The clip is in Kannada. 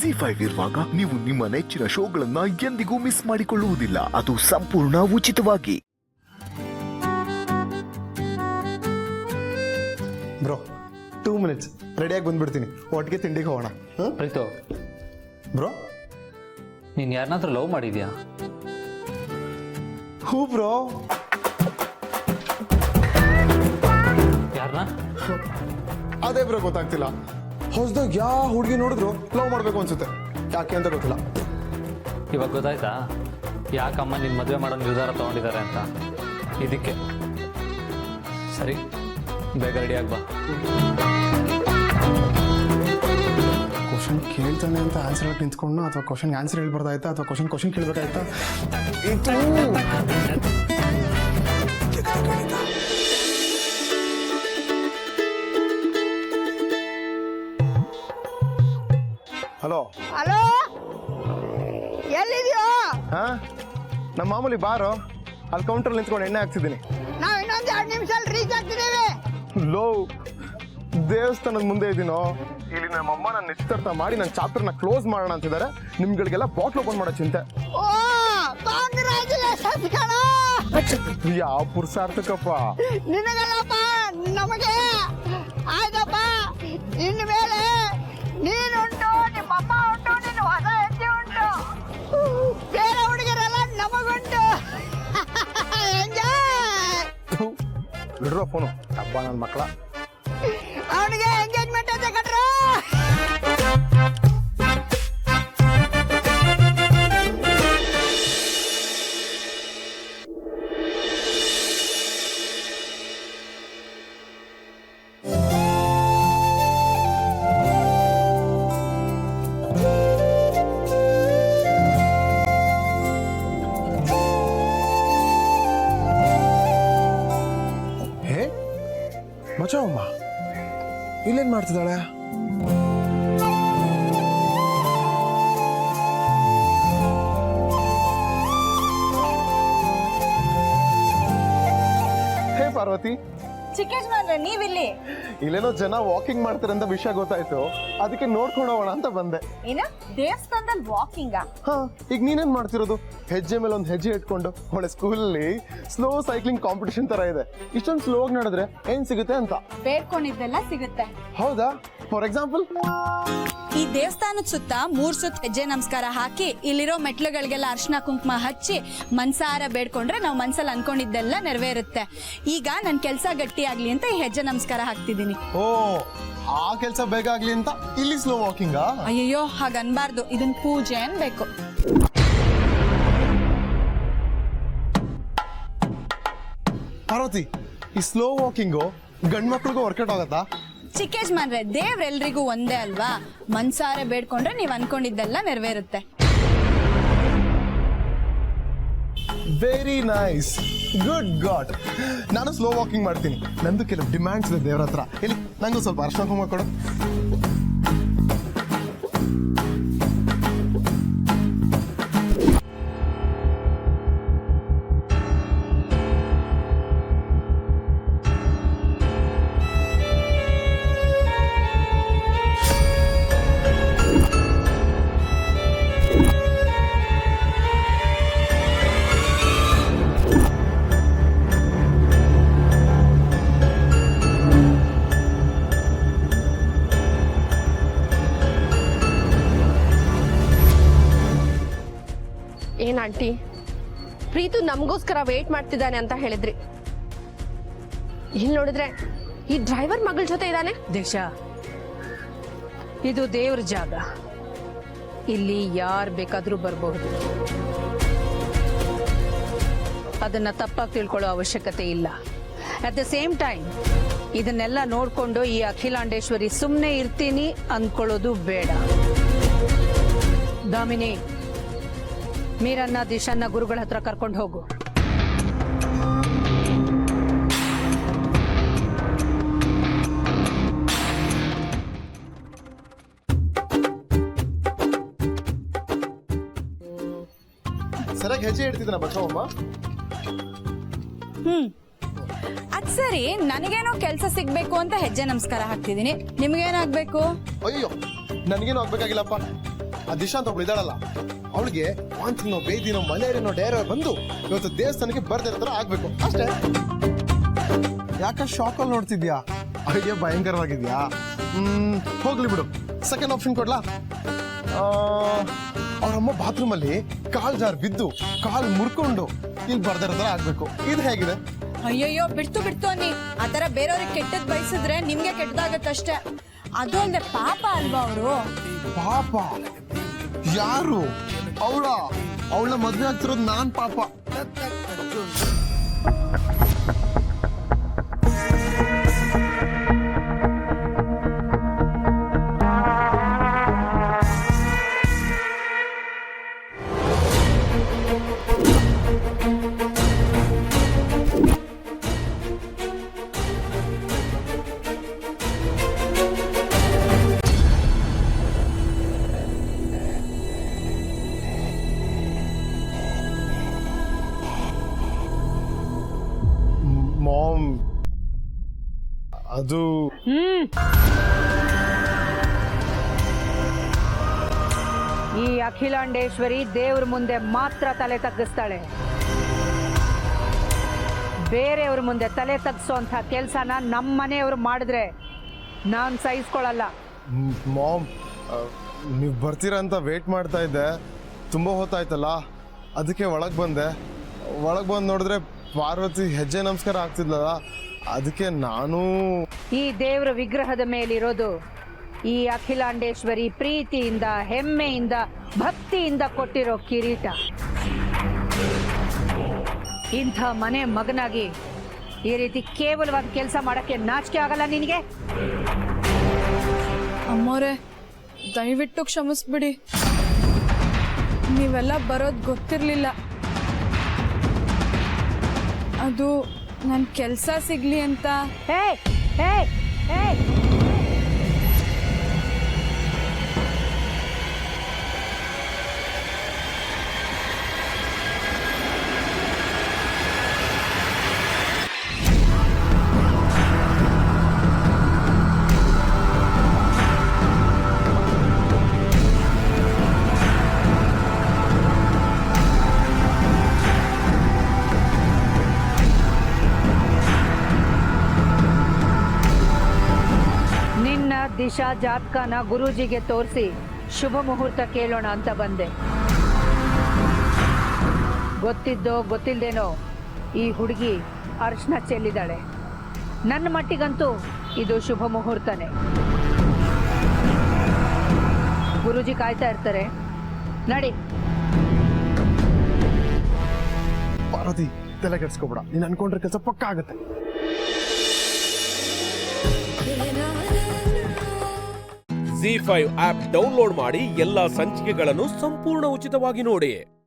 ZEE5 ಇರುವಾಗ ನೀವು ನಿಮ್ಮ ನೆಚ್ಚಿನ ಶೋಗಳನ್ನ ಎಂದಿಗೂ ಮಿಸ್ ಮಾಡಿಕೊಳ್ಳುವುದಿಲ್ಲ. ಅದು ಸಂಪೂರ್ಣ ಉಚಿತವಾಗಿ. ಬ್ರೋ 2 minutes ರೆಡಿಯಾಗಿ ಬಂದ್ಬಿಡ್ತೀನಿ, ಒಟ್ಟಿಗೆ ತಿಂಡಿಗೆ ಹೋಗೋಣ. ಪ್ರೀತು, ಬ್ರೋ ನೀನು ಯಾರನ್ನಾದ್ರೂ ಲವ್ ಮಾಡಿದ್ಯಾ? ಹೂ ಬ್ರೋ. ಯಾರನ್ನ? ಅದೇ ಬ್ರೋ ಗೊತ್ತಾಗ್ತಿಲ್ಲ. ಹೊಸದಾಗ ಯಾವ ಹುಡುಗಿ ನೋಡಿದ್ರು ಲವ್ ಮಾಡಬೇಕು ಅನ್ಸುತ್ತೆ, ಯಾಕೆ ಅಂತ ಗೊತ್ತಿಲ್ಲ. ಇವಾಗ ಗೊತ್ತಾಯ್ತಾ ಯಾಕಮ್ಮ ನಿನ್ನ ಮದುವೆ ಮಾಡೋ ನಿರ್ಧಾರ ತಗೊಂಡಿದ್ದಾರೆ ಅಂತ? ಇದಕ್ಕೆ. ಸರಿ, ಬೇಗ ರೆಡಿಯಾಗಿ ಬಾ. ಕ್ವಶನ್ ಕೇಳ್ತಾನೆ ಅಂತ ಆನ್ಸರ್ ಹೇಳಿ ನಿಂತ್ಕೊಂಡು, ಅಥವಾ ಕ್ವಶನ್ಗೆ ಆನ್ಸರ್ ಹೇಳ್ಬಾರ್ದಾಯ್ತಾ, ಅಥವಾ ಕ್ವಶನ್ ಕೇಳ್ಬೇಕಾಯ್ತಾ? ಹಲೋ ಹಲೋ, ಎಲ್ಲಿದ್ಯೋ? ಹಾ, ನಮ್ಮ ಮಾಮೂಲಿ ಬಾರೋ, ಅಲ್ಲಿ ಕೌಂಟರ್ ನಿಂತ್ಕೊಂಡು ಎಣ್ಣೆ ಹಾಕ್ತಿದ್ದೀನಿ. ನಾವು ಇನ್ನೊಂದು 2 ನಿಮಿಷದಲ್ಲಿ ರೀಚ್ ಆಗ್ತಿದ್ದೇವೆ. ಲೋ, ದೇವಸ್ಥಾನದ ಮುಂದೆ ಇದ್ದೀನೋ, ಇಲ್ಲಿ ನಮ್ಮಮ್ಮ ನನ್ನ ನಿಶ್ಚಿತಾರ್ಥ ಮಾಡಿ ನನ್ನ ಚಾಪ್ಟರ್ನ ಕ್ಲೋಸ್ ಮಾಡೋಣ ಅಂತಿದ್ದಾರೆ. ನಿಮ್ಗಳಿಗೆಲ್ಲ ಬಾಟ್ಲ್ ಓಪನ್ ಮಾಡೋ ಚಿಂತೆ. ಓ, ಕಾಂಗ್ರಾಚುಲೇಷನ್ಸ್ ಕಣ. ಯಾವ ಪುರುಷಾರ್ಥಕಪ್ಪ ನಿನಗಲ್ಲಪ್ಪ, ನಮಗೆ. ಆಯ್ತಪ್ಪ, ಇನ್ನು ಮೇಲೆ ನೀನುಂಟು, ನಿಮ್ಮಮ್ಮ ಉಂಟು, ನಿನ್ನ ಹೊಸ ಹೆಜ್ಜೆ ಉಂಟು, ಬೇರೆ ಹುಡುಗರೆಲ್ಲ ನಮಗುಂಟು. ಎಂಜಾಯ್. ಬಿಡ್ರೋ ಫೋನು, ಹಬ್ಬ ನನ್ನ ಮಕ್ಕಳ. ಅವನಿಗೆ ಎಂಗೇಜ್ಮೆಂಟ್ ಅಂತ ಕಟ್ರ. ಹೇ ಮಚವಮ್ಮ, ಇಲ್ಲೇನ್ ಮಾಡ್ತಿದ್ದಾಳೆ? ಹೇ ಪಾರ್ವತಿ. ಚಿಕ್ಕೇಶ್ವರ, ನೀವಿಲ್ಲಿ? ಇಲ್ಲೇನೋ ಜನ ವಾಕಿಂಗ್ ಮಾಡ್ತಾರೆ ಅಂತ ವಿಷಯ ಗೊತ್ತಾಯ್ತು, ಅದಕ್ಕೆ ನೋಡ್ಕೊಂಡು ಹೋಗೋಣ ಅಂತ ಬಂದೆ. ಏನು, ದೇವಸ್ಥಾನದಲ್ಲಿ ವಾಕಿಂಗ? ಹಾ, ಈಗ ನೀನೇನ್ ಮಾಡ್ತಿರೋದು? ಹೆಜ್ಜೆ ಮೇಲೆ ಒಂದು ಹೆಜ್ಜೆ ಇಟ್ಕೊಂಡು. ಒಳ್ಳೆ ಸ್ಕೂಲಲ್ಲಿ ಸ್ಲೋ ಸೈಕ್ಲಿಂಗ್ ಕಾಂಪಿಟೇಷನ್ ತರ ಇದೆ. ಇಷ್ಟೊಂದು ಸ್ಲೋ ಆಗಿ ನಡೆದ್ರೆ ಏನ್ ಸಿಗುತ್ತೆ ಅಂತ. ಬೇಡ್ಕೊಂಡಿದ್ದೆಲ್ಲ ಸಿಗುತ್ತೆ. ಹೌದಾ? ಫಾರ್ ಎಕ್ಸಾಂಪಲ್, ಈ ದೇವಸ್ಥಾನದ ಸುತ್ತ 3 ಸುತ್ತ ಹೆಜ್ಜೆ ನಮಸ್ಕಾರ ಹಾಕಿ, ಇಲ್ಲಿರೋ ಮೆಟ್ಲುಗಳಿಗೆಲ್ಲ ಅರ್ಶನ ಕುಂಕುಮ ಹಚ್ಚಿ ಮನ್ಸಾರ ಬೇಡ್ಕೊಂಡ್ರೆ ನಾವು ಮನ್ಸಲ್ಲಿ ಅನ್ಕೊಂಡಿದ್ದೆಲ್ಲ ನೆರವೇರುತ್ತೆ. ಈಗ ನನ್ ಕೆಲ್ಸ ಗಟ್ಟಿ ಆಗ್ಲಿ ಅಂತ ಈ ಹೆಜ್ಜೆ ನಮಸ್ಕಾರ ಹಾಕ್ತಿದ್ದೀನಿ. ಓ, ಆ ಕೆಲಸ ಬೇಗ ಆಗ್ಲಿ ಅಂತ ಇಲ್ಲಿ ಸ್ಲೋ ವಾಕಿಂಗಾ? ಅಯ್ಯಯ್ಯೋ, ಹಾಗ ಅನ್ಬಾರ್ದು, ಇದನ್ ಪೂಜೆ ಅನ್ಬೇಕು. ಪಾರ್ವತಿ, ಈ ಸ್ಲೋ ವಾಕಿಂಗು ಗಂಡ್ ಮಕ್ಳಿಗೂ ವರ್ಕೌಟ್ ಆಗತ್ತಾ? ಚಿಕ್ಕೇಶ್ಮನ್ರೆ, ದೇವ್ರೆಲ್ರಿಗೂ ಒಂದೇ ಅಲ್ವಾ? ಮನ್ಸಾರೆ ಬೇಡ್ಕೊಂಡ್ರೆ ನೀವ್ ಅನ್ಕೊಂಡಿದ್ದೆಲ್ಲ ನೆರವೇರುತ್ತೆ. Very nice, good god. ನಾನು ಸ್ಲೋ ವಾಕಿಂಗ್ ಮಾಡ್ತೀನಿ. ನಂದು ಕೆಲವು ಡಿಮ್ಯಾಂಡ್ಸ್ ಇದೆ ದೇವ್ರ ಹತ್ರ. ಇಲ್ಲಿ ನಂಗೂ ಸ್ವಲ್ಪ ಅರ್ಶನ ಕುಂಕುಮ ಕೊಡು. ಏನ್ ಆಂಟಿ, ಪ್ರೀತು ನಮಗೋಸ್ಕರ ವೇಟ್ ಮಾಡ್ತಿದ್ದಾನೆ ಅಂತ ಹೇಳಿದ್ರಿ. ಇಲ್ಲಿ ನೋಡಿದ್ರೆ ಈ ಡ್ರೈವರ್ ಮಗಳ ಜೊತೆ ಇದ್ದಾನೆ. ದೇಶ, ಇದು ದೇವ್ರ ಜಾಗ, ಇಲ್ಲಿ ಯಾರು ಬೇಕಾದ್ರೂ ಬರಬಹುದು. ಅದನ್ನ ತಪ್ಪಾಗಿ ತಿಳ್ಕೊಳ್ಳೋ ಅವಶ್ಯಕತೆ ಇಲ್ಲ. ಅಟ್ ದ ಸೇಮ್ ಟೈಮ್ ಇದನ್ನೆಲ್ಲ ನೋಡ್ಕೊಂಡು ಈ ಅಖಿಲಾಂಡೇಶ್ವರಿ ಸುಮ್ಮನೆ ಇರ್ತೀನಿ ಅಂದ್ಕೊಳ್ಳೋದು ಬೇಡ. ದಾಮಿನಿ, ಮೀರನ್ನ ದಿಶನ್ನ ಗುರುಗಳ ಹತ್ರ ಕರ್ಕೊಂಡು ಹೋಗು. ಸರಿಯಾಗಿ ಹೆಜ್ಜೆ ಇಡ್ತಿದ್ದಾನ ಬಸವಮ್ಮ? ಅದ್ ಸರಿ, ನನಗೇನೋ ಕೆಲಸ ಸಿಗ್ಬೇಕು ಅಂತ ಹೆಜ್ಜೆ ನಮಸ್ಕಾರ ಹಾಕ್ತಿದೀನಿ. ನಿಮ್ಗೇನಾಗ್ಬೇಕು? ಅಯ್ಯೋ, ನನಗೇನು ಆಗ್ಬೇಕಾಗಿಲ್ಲಪ್ಪ. ಆ ದಿಶಾ ಅಂತ ಒಬ್ಳು ಇದ್ದಾಳಲ್ಲ, ಅವಳಿಗೆ ವಾಂತಿನೋ ಬೇದಿನೋ ಮಲೇರಿಯಾನೋ ಡೇರಿಯೋ ಬಂದು ಇವತ್ತು ದೇವಸ್ಥಾನಕ್ಕೆ ಬರ್ದಿರೋ ಥರ ಆಗ್ಬೇಕು ಅಷ್ಟೇ. ಯಾಕ ಶಾಕಲ್ಲಿ ನೋಡ್ತಿದ್ಯಾ? ಐಡಿಯಾ ಭಯಂಕರವಾಗಿದ್ಯಾ? ಹೋಗ್ಲಿ ಬಿಡು, ಸೆಕೆಂಡ್ ಆಪ್ಷನ್ ಕೊಡ್ಲಾ? ಅವ್ರಮ್ಮ ಬಾತ್ರೂಮ್ ಅಲ್ಲಿ ಕಾಲ್ ಜಾರ್ ಬಿದ್ದು ಕಾಲ್ ಮುರ್ಕೊಂಡು ಇಲ್ಲಿ ಬರ್ದಿರೋ ಥರ ಆಗ್ಬೇಕು. ಇದು ಹೇಗಿದೆ? ಅಯ್ಯಯ್ಯೋ ಬಿಡ್ತು ಅನ್ನಿ. ಆ ಥರ ಬೇರೆಯವ್ರಿಗೆ ಕೆಟ್ಟದ್ ಬಯಸಿದ್ರೆ ನಿಮ್ಗೆ ಕೆಟ್ಟದಾಗತ್ತಷ್ಟೇ. ಅದು ಅಲ್ಲದೆ ಪಾಪ ಅಲ್ವಾ ಅವರು? ಪಾಪ ಯಾರು? ಅವಳ ಮದ್ವೆ ಆಗ್ತಿರೋದು ನಾನ್ ಪಾಪ. ಮಾಮ್, ಅದು ಈ ಅಖಿಲಾಂಡೇಶ್ವರಿ ದೇವ್ರ ಮುಂದೆ ಮಾತ್ರ ತಲೆ ತಗ್ಗಿಸ್ತಾಳೆ. ಬೇರೆಯವ್ರ ಮುಂದೆ ತಲೆ ತಗ್ಸೋಂಥ ಕೆಲಸನ ನಮ್ಮ ಮನೆಯವರು ಮಾಡಿದ್ರೆ ನಾನು ಸಹಿಸ್ಕೊಳ್ಳಲ್ಲ. ಮಾಮ್, ನೀವು ಬರ್ತೀರಾ ಅಂತ ವೇಟ್ ಮಾಡ್ತಾ ಇದ್ದೆ. ತುಂಬ ಹೊತ್ತಾಯ್ತಲ್ಲ, ಅದಕ್ಕೆ ಒಳಗೆ ಬಂದೆ. ಒಳಗೆ ಬಂದು ನೋಡಿದ್ರೆ ಪಾರ್ವತಿ ಹೆಜ್ಜೆ ನಮಸ್ಕಾರ ಆಗ್ತಿದ್ಲಲ್ಲ, ಅದಕ್ಕೆ ನಾನು. ಈ ದೇವರ ವಿಗ್ರಹದ ಮೇಲಿರೋದು ಈ ಅಖಿಲಾಂಡೇಶ್ವರಿ ಪ್ರೀತಿಯಿಂದ, ಹೆಮ್ಮೆಯಿಂದ, ಭಕ್ತಿಯಿಂದ ಕೊಟ್ಟಿರೋ ಕಿರೀಟ. ಇಂಥ ಮನೆ ಮಗನಾಗಿ ಈ ರೀತಿ ಕೇವಲವಾದ ಕೆಲಸ ಮಾಡಕ್ಕೆ ನಾಚಿಕೆ ಆಗಲ್ಲ ನಿನಗೆ? ಅಮ್ಮೋರೆ, ದಯವಿಟ್ಟು ಕ್ಷಮಿಸ್ಬಿಡಿ. ನೀವೆಲ್ಲ ಬರೋದು ಗೊತ್ತಿರಲಿಲ್ಲ. ಅದು ನನ್ನ ಕೆಲಸ ಸಿಗ್ಲಿ ಅಂತ. ದಿಶಾ ಜಾತಕನ ಗುರೂಜಿಗೆ ತೋರಿಸಿ ಶುಭ ಮುಹೂರ್ತ ಕೇಳೋಣ ಅಂತ ಬಂದೆ. ಗೊತ್ತಿದ್ದೋ ಗೊತ್ತಿಲ್ದೇನೋ ಈ ಹುಡುಗಿ ಅರ್ಶನ ಚೆಲ್ಲಿದಾಳೆ. ನನ್ನ ಮಟ್ಟಿಗಂತೂ ಇದು ಶುಭ ಮುಹೂರ್ತನೇ. ಗುರೂಜಿ ಕಾಯ್ತಾ ಇರ್ತಾರೆ, ನಡಿ. ಪಾರ್ವತಿ, ತಲೆ ಕೆಡ್ಸ್ಕೊಬೇಡ. ನೀನು ಅನ್ಕೊಂಡ್ರೆ ಕೆಲಸ ಪಕ್ಕ ಆಗುತ್ತೆ. ZEE5 ಆಪ್ ಡೌನ್ಲೋಡ್ ಮಾಡಿ ಎಲ್ಲಾ ಸಂಚಿಕೆಗಳನ್ನು ಸಂಪೂರ್ಣ ಉಚಿತವಾಗಿ ನೋಡಿ.